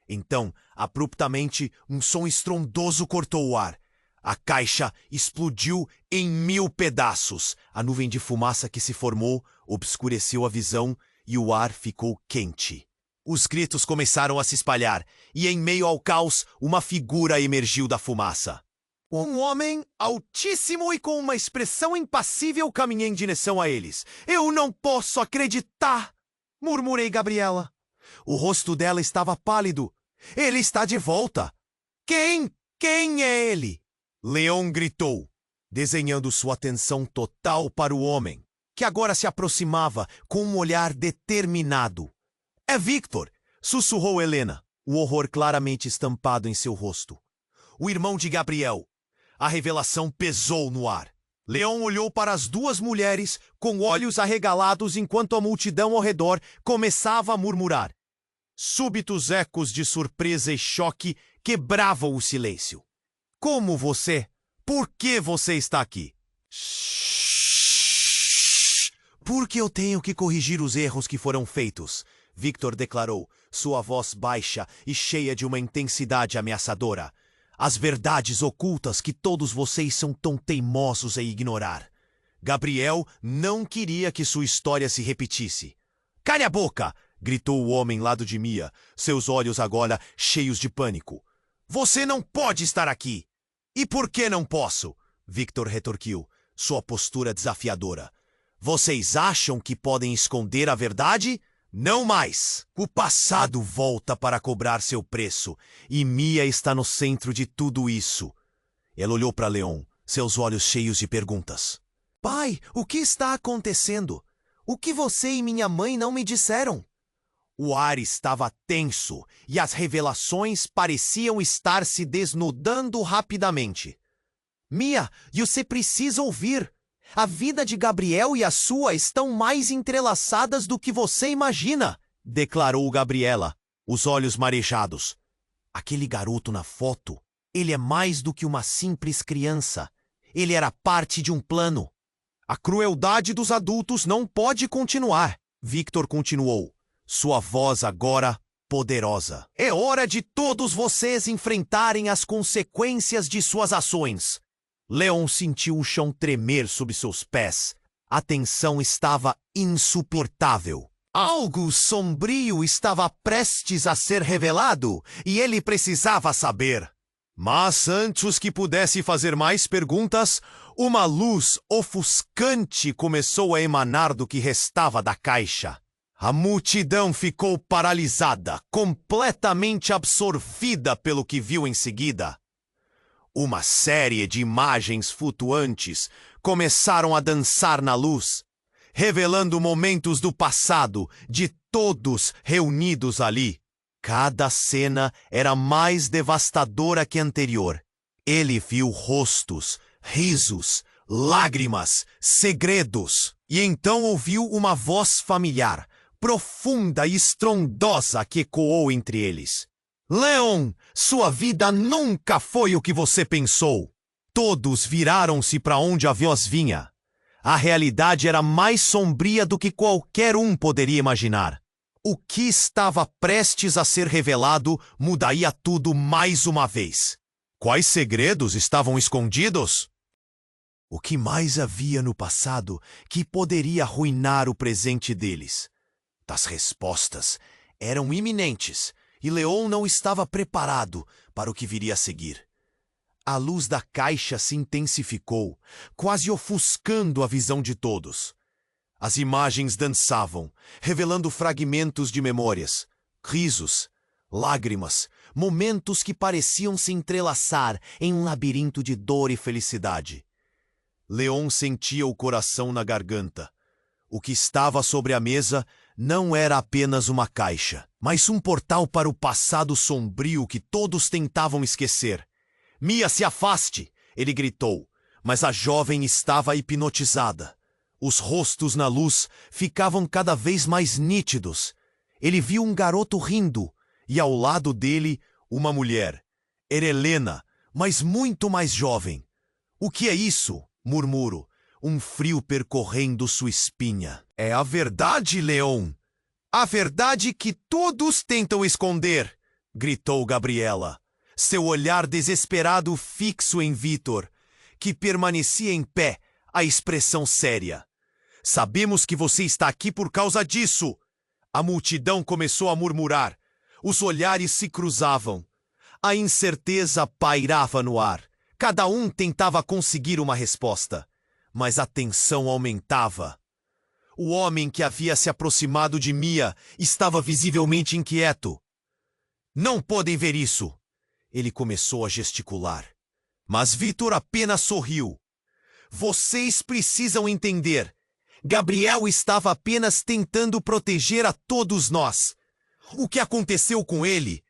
Então, abruptamente, um som estrondoso cortou o ar. A caixa explodiu em 1000 pedaços. A nuvem de fumaça que se formou obscureceu a visão e o ar ficou quente. Os gritos começaram a se espalhar, e em meio ao caos, uma figura emergiu da fumaça. Um homem altíssimo e com uma expressão impassível caminhou em direção a eles. Eu não posso acreditar! Murmurei Gabriela. O rosto dela estava pálido. Ele está de volta! Quem? Quem é ele? Leon gritou, desenhando sua atenção total para o homem, que agora se aproximava com um olhar determinado. É Victor! Sussurrou Helena, o horror claramente estampado em seu rosto. O irmão de Gabriel. A revelação pesou no ar. Leon olhou para as duas mulheres com olhos arregalados enquanto a multidão ao redor começava a murmurar. Súbitos ecos de surpresa e choque quebravam o silêncio. Como você? Por que você está aqui? Shhh! Porque eu tenho que corrigir os erros que foram feitos, Victor declarou, sua voz baixa e cheia de uma intensidade ameaçadora. As verdades ocultas que todos vocês são tão teimosos em ignorar. Gabriel não queria que sua história se repetisse. Cale a boca! Gritou o homem lado de Mia, seus olhos agora cheios de pânico. Você não pode estar aqui! E por que não posso? Victor retorquiu, sua postura desafiadora. Vocês acham que podem esconder a verdade? Não mais! O passado volta para cobrar seu preço, e Mia está no centro de tudo isso. Ela olhou para Leon, seus olhos cheios de perguntas. Pai, o que está acontecendo? O que você e minha mãe não me disseram? O ar estava tenso e as revelações pareciam estar se desnudando rapidamente. Mia, você precisa ouvir. A vida de Gabriel e a sua estão mais entrelaçadas do que você imagina, declarou Gabriela, os olhos marejados. Aquele garoto na foto, ele é mais do que uma simples criança. Ele era parte de um plano. A crueldade dos adultos não pode continuar, Victor continuou, sua voz agora poderosa. É hora de todos vocês enfrentarem as consequências de suas ações. Leon sentiu o chão tremer sob seus pés. A tensão estava insuportável. Algo sombrio estava prestes a ser revelado e ele precisava saber. Mas antes que pudesse fazer mais perguntas, uma luz ofuscante começou a emanar do que restava da caixa. A multidão ficou paralisada, completamente absorvida pelo que viu em seguida. Uma série de imagens flutuantes começaram a dançar na luz, revelando momentos do passado de todos reunidos ali. Cada cena era mais devastadora que a anterior. Ele viu rostos, risos, lágrimas, segredos. E então ouviu uma voz familiar, profunda e estrondosa que ecoou entre eles. Leon, sua vida nunca foi o que você pensou. Todos viraram-se para onde a voz vinha. A realidade era mais sombria do que qualquer um poderia imaginar. O que estava prestes a ser revelado mudaria tudo mais uma vez. Quais segredos estavam escondidos? O que mais havia no passado que poderia arruinar o presente deles? As respostas eram iminentes e Leon não estava preparado para o que viria a seguir. A luz da caixa se intensificou, quase ofuscando a visão de todos. As imagens dançavam, revelando fragmentos de memórias, risos, lágrimas, momentos que pareciam se entrelaçar em um labirinto de dor e felicidade. Leon sentia o coração na garganta. O que estava sobre a mesa não era apenas uma caixa, mas um portal para o passado sombrio que todos tentavam esquecer. Mia, se afaste! Ele gritou, mas a jovem estava hipnotizada. Os rostos na luz ficavam cada vez mais nítidos. Ele viu um garoto rindo, e ao lado dele, uma mulher. Era Helena, mas muito mais jovem. O que é isso? Murmuro, um frio percorrendo sua espinha. É a verdade, Leon. A verdade que todos tentam esconder, gritou Gabriela, seu olhar desesperado fixo em Vitor, que permanecia em pé, a expressão séria. Sabemos que você está aqui por causa disso. A multidão começou a murmurar. Os olhares se cruzavam. A incerteza pairava no ar. Cada um tentava conseguir uma resposta, mas a tensão aumentava. O homem que havia se aproximado de Mia estava visivelmente inquieto. Não podem ver isso. Ele começou a gesticular. Mas Vitor apenas sorriu. Vocês precisam entender. Gabriel estava apenas tentando proteger a todos nós. O que aconteceu com ele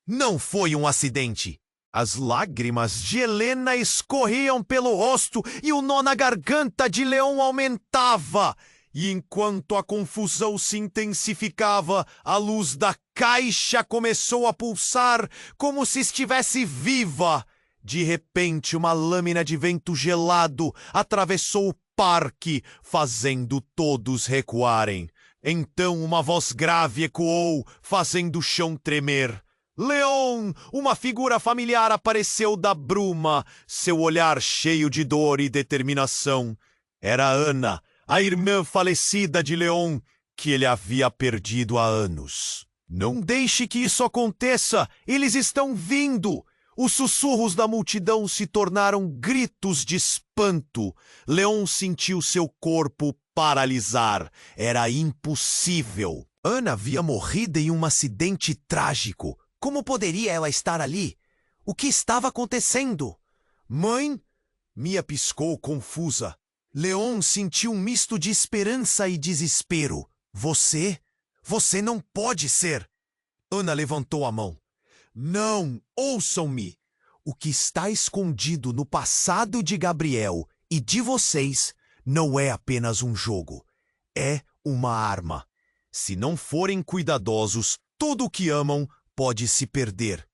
não foi um acidente. As lágrimas de Helena escorriam pelo rosto e o nó na garganta de Leon aumentava. E enquanto a confusão se intensificava, a luz da caixa começou a pulsar como se estivesse viva. De repente, uma lâmina de vento gelado atravessou o parque, fazendo todos recuarem. Então uma voz grave ecoou, fazendo o chão tremer. Leon! Uma figura familiar apareceu da bruma, seu olhar cheio de dor e determinação. Era Ana, a irmã falecida de Leon, que ele havia perdido há anos. Não deixe que isso aconteça! Eles estão vindo! Os sussurros da multidão se tornaram gritos de espanto. Leon sentiu seu corpo paralisar. Era impossível. Ana havia morrido em um acidente trágico. Como poderia ela estar ali? O que estava acontecendo? Mãe? Mia piscou confusa. Leon sentiu um misto de esperança e desespero. Você? Você não pode ser! Ana levantou a mão. Não, ouçam-me. O que está escondido no passado de Gabriel e de vocês não é apenas um jogo. É uma arma. Se não forem cuidadosos, tudo o que amam pode se perder.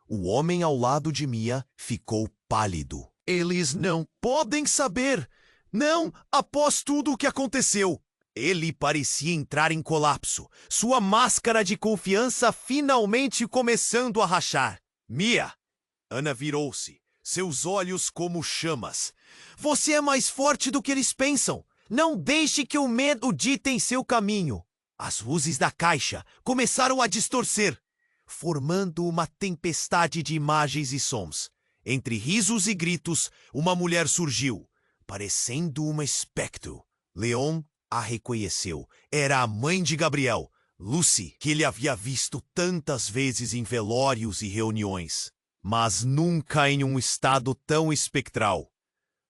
O homem ao lado de Mia ficou pálido. Eles não podem saber. Não, após tudo o que aconteceu. Ele parecia entrar em colapso, sua máscara de confiança finalmente começando a rachar. Mia! Ana virou-se, seus olhos como chamas. Você é mais forte do que eles pensam. Não deixe que o medo dite seu caminho. As luzes da caixa começaram a distorcer, formando uma tempestade de imagens e sons. Entre risos e gritos, uma mulher surgiu, parecendo um espectro. Leon a reconheceu. Era a mãe de Gabriel, Lucy, que ele havia visto tantas vezes em velórios e reuniões, mas nunca em um estado tão espectral.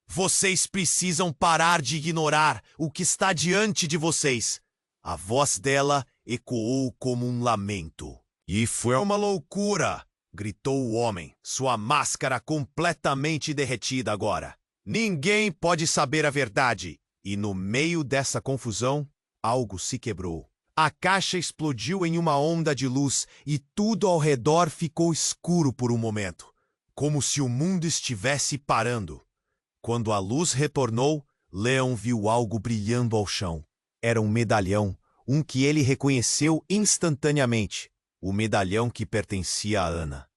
Vocês precisam parar de ignorar o que está diante de vocês. A voz dela ecoou como um lamento. E foi uma loucura! Gritou o homem, sua máscara completamente derretida agora. Ninguém pode saber a verdade. E no meio dessa confusão, algo se quebrou. A caixa explodiu em uma onda de luz e tudo ao redor ficou escuro por um momento, como se o mundo estivesse parando. Quando a luz retornou, Leon viu algo brilhando ao chão. Era um medalhão, um que ele reconheceu instantaneamente. O medalhão que pertencia a Ana.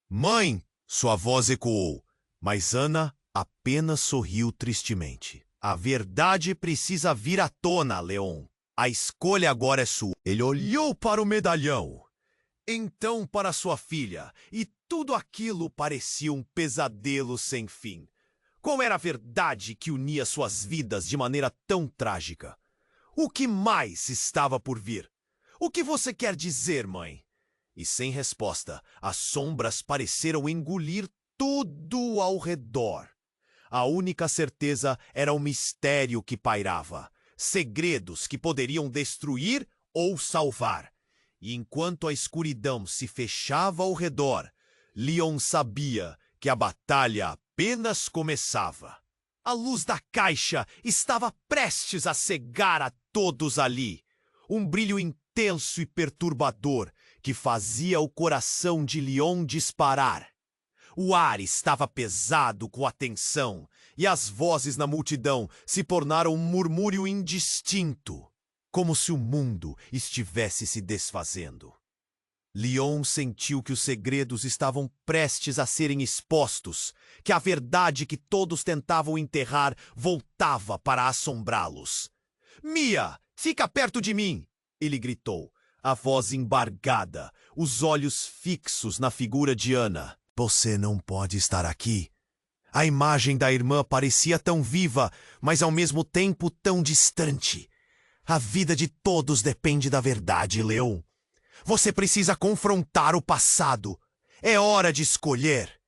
Mãe! Sua voz ecoou, mas Ana apenas sorriu tristemente. A verdade precisa vir à tona, Leon. A escolha agora é sua. Ele olhou para o medalhão, então para sua filha, e tudo aquilo parecia um pesadelo sem fim. Qual era a verdade que unia suas vidas de maneira tão trágica? O que mais estava por vir? O que você quer dizer, mãe? E sem resposta, as sombras pareceram engolir tudo ao redor. A única certeza era o mistério que pairava. Segredos que poderiam destruir ou salvar. E enquanto a escuridão se fechava ao redor, Leon sabia que a batalha apenas começava. A luz da caixa estava prestes a cegar a todos ali. Um brilho intenso e perturbador que fazia o coração de Leon disparar. O ar estava pesado com a tensão, e as vozes na multidão se tornaram um murmúrio indistinto, como se o mundo estivesse se desfazendo. Leon sentiu que os segredos estavam prestes a serem expostos, que a verdade que todos tentavam enterrar voltava para assombrá-los. Mia, fica perto de mim! Ele gritou, a voz embargada, os olhos fixos na figura de Ana. Você não pode estar aqui. A imagem da irmã parecia tão viva, mas ao mesmo tempo tão distante. A vida de todos depende da verdade, Leon. Você precisa confrontar o passado. É hora de escolher.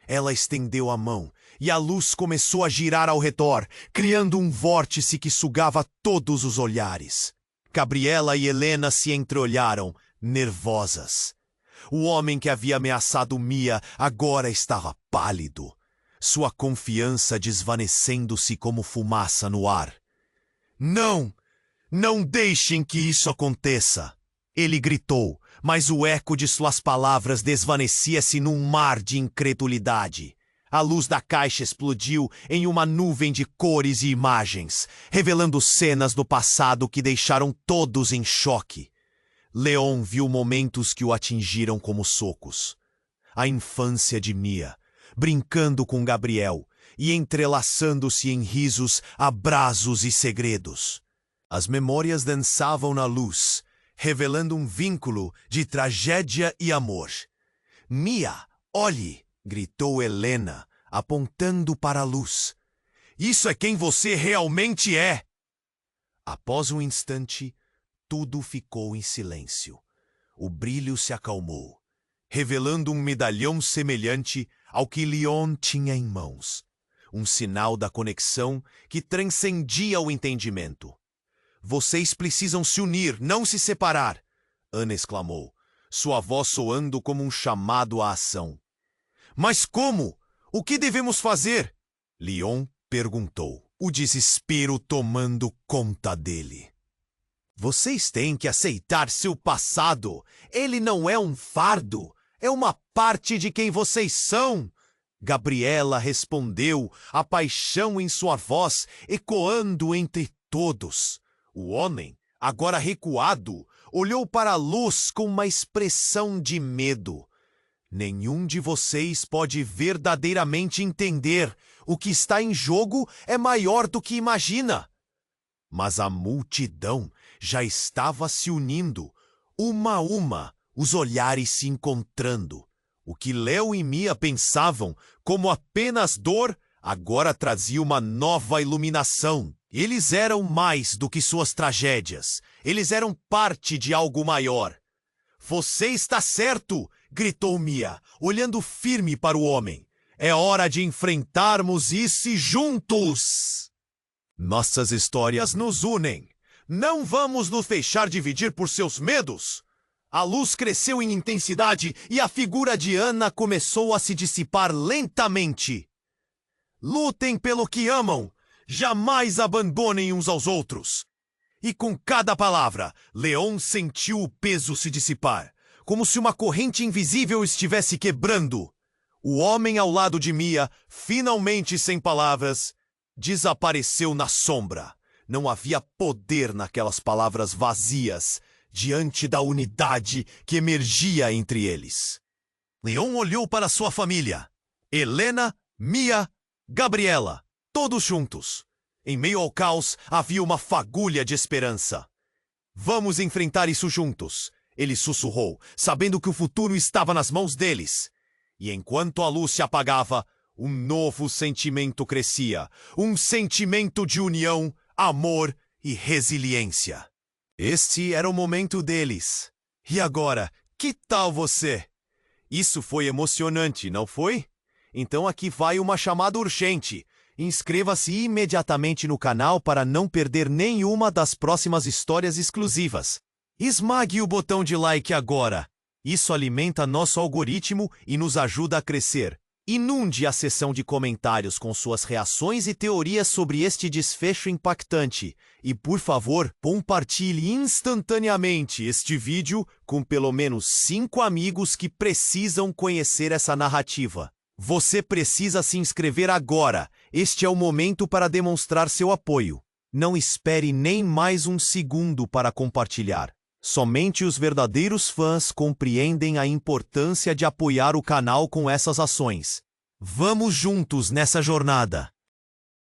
Ela estendeu a mão e a luz começou a girar ao redor, criando um vórtice que sugava todos os olhares. Gabriela e Helena se entreolharam, nervosas. O homem que havia ameaçado Mia agora estava pálido, sua confiança desvanecendo-se como fumaça no ar. Não! Não deixem que isso aconteça! Ele gritou, mas o eco de suas palavras desvanecia-se num mar de incredulidade. A luz da caixa explodiu em uma nuvem de cores e imagens, revelando cenas do passado que deixaram todos em choque. Leon viu momentos que o atingiram como socos. A infância de Mia, brincando com Gabriel e entrelaçando-se em risos, abraços e segredos. As memórias dançavam na luz, revelando um vínculo de tragédia e amor. Mia, olhe! Gritou Helena, apontando para a luz. Isso é quem você realmente é! Após um instante, tudo ficou em silêncio. O brilho se acalmou, revelando um medalhão semelhante ao que Leon tinha em mãos. Um sinal da conexão que transcendia o entendimento. Vocês precisam se unir, não se separar! Ana exclamou, sua voz soando como um chamado à ação. Mas como? O que devemos fazer? Leon perguntou, o desespero tomando conta dele. Vocês têm que aceitar seu passado. Ele não é um fardo. É uma parte de quem vocês são. Gabriela respondeu, a paixão em sua voz ecoando entre todos. O homem, agora recuado, olhou para a luz com uma expressão de medo. Nenhum de vocês pode verdadeiramente entender. O que está em jogo é maior do que imagina. Mas a multidão já estava se unindo, uma a uma, os olhares se encontrando. O que Leo e Mia pensavam como apenas dor, agora trazia uma nova iluminação. Eles eram mais do que suas tragédias. Eles eram parte de algo maior. Você está certo, gritou Mia, olhando firme para o homem. É hora de enfrentarmos isso juntos. Nossas histórias nos unem. Não vamos nos deixar dividir por seus medos. A luz cresceu em intensidade e a figura de Ana começou a se dissipar lentamente. Lutem pelo que amam. Jamais abandonem uns aos outros. E com cada palavra, Leon sentiu o peso se dissipar, como se uma corrente invisível estivesse quebrando. O homem ao lado de Mia, finalmente sem palavras, desapareceu na sombra. Não havia poder naquelas palavras vazias, diante da unidade que emergia entre eles. Leon olhou para sua família. Helena, Mia, Gabriela, todos juntos. Em meio ao caos, havia uma fagulha de esperança. Vamos enfrentar isso juntos, ele sussurrou, sabendo que o futuro estava nas mãos deles. E enquanto a luz se apagava, um novo sentimento crescia. Um sentimento de união, amor e resiliência. Este era o momento deles. E agora, que tal você? Isso foi emocionante, não foi? Então aqui vai uma chamada urgente. Inscreva-se imediatamente no canal para não perder nenhuma das próximas histórias exclusivas. Esmague o botão de like agora. Isso alimenta nosso algoritmo e nos ajuda a crescer. Inunde a seção de comentários com suas reações e teorias sobre este desfecho impactante. E, por favor, compartilhe instantaneamente este vídeo com pelo menos 5 amigos que precisam conhecer essa narrativa. Você precisa se inscrever agora. Este é o momento para demonstrar seu apoio. Não espere nem mais um segundo para compartilhar. Somente os verdadeiros fãs compreendem a importância de apoiar o canal com essas ações. Vamos juntos nessa jornada!